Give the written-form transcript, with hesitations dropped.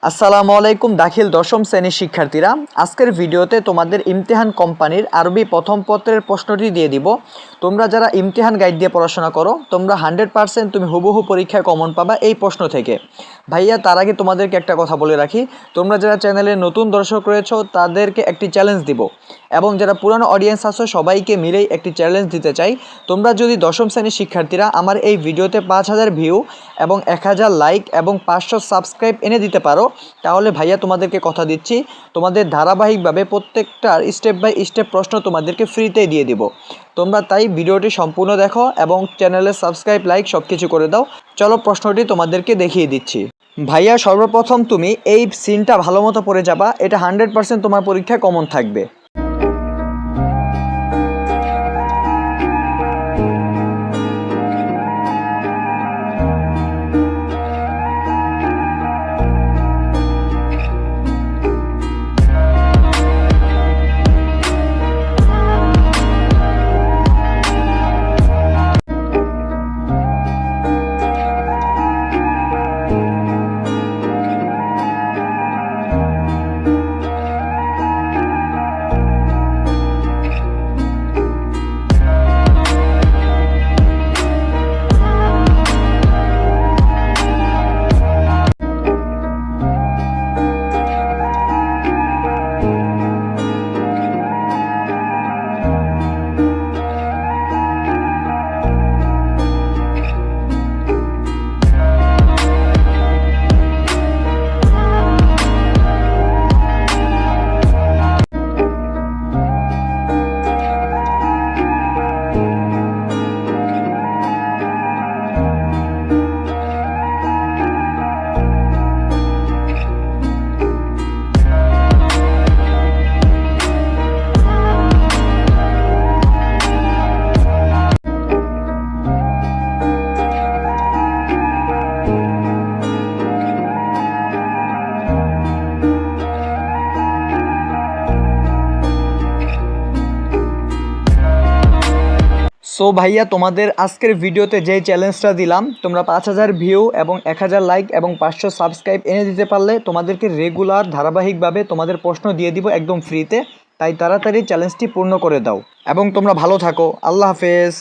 আসসালামু আলাইকুম দাখিল দশম শ্রেণীর শিক্ষার্থীরা, আজকের ভিডিওতে তোমাদের ইমতিহান কোম্পানির আরবি প্রথম পত্রের প্রশ্নটি দিয়ে দিব। তোমরা যারা ইমতিহান গাইড দিয়ে পড়াশোনা করো, তোমরা 100% তুমি হুবহু পরীক্ষায় কমন পাবা এই প্রশ্ন থেকে। ভাইয়া, তার আগে তোমাদেরকে একটা কথা বলে রাখি, তোমরা যারা চ্যানেলে নতুন দর্শক রয়েছো তাদেরকে একটি চ্যালেঞ্জ দিব, এবং যারা পুরানো অডিয়েন্স আছো সবাইকে মিলেই একটি চ্যালেঞ্জ দিতে চাই। তোমরা যদি দশম শ্রেণীর শিক্ষার্থীরা আমার এই ভিডিওতে 5000 ভিউ এবং 1000 লাইক এবং 500 সাবস্ক্রাইব এনে দিতে পারো, তাহলে ভাইয়া তোমাদেরকে কথা দিচ্ছি, তোমাদের ধারাবাহিকভাবে প্রত্যেকটার স্টেপ বাই স্টেপ প্রশ্ন তোমাদেরকে ফ্রিতে দিয়ে দিব। তোমরা তাই ভিডিওটি সম্পূর্ণ দেখো এবং চ্যানেলে সাবস্ক্রাইব লাইক সব কিছু করে দাও। চলো প্রশ্নটি তোমাদেরকে দেখিয়ে দিচ্ছি। ভাইয়া, সর্বপ্রথম তুমি এই সিনটা ভালো মতো পড়ে যাবা, এটা 100% তোমার পরীক্ষায় কমন থাকবে। সো ভাইয়া, তোমাদের আজকের ভিডিওতে যে চ্যালেঞ্জটা দিলাম, তোমরা 5000 ভিউ এবং 1000 লাইক এবং 500 সাবস্ক্রাইব এনে দিতে পারলে তোমাদেরকে রেগুলার ধারাবাহিকভাবে তোমাদের প্রশ্ন দিয়ে দিব একদম ফ্রিতে। তাই তাড়াতাড়ি চ্যালেঞ্জটি পূর্ণ করে দাও এবং তোমরা ভালো থাকো। আল্লাহ হাফেজ।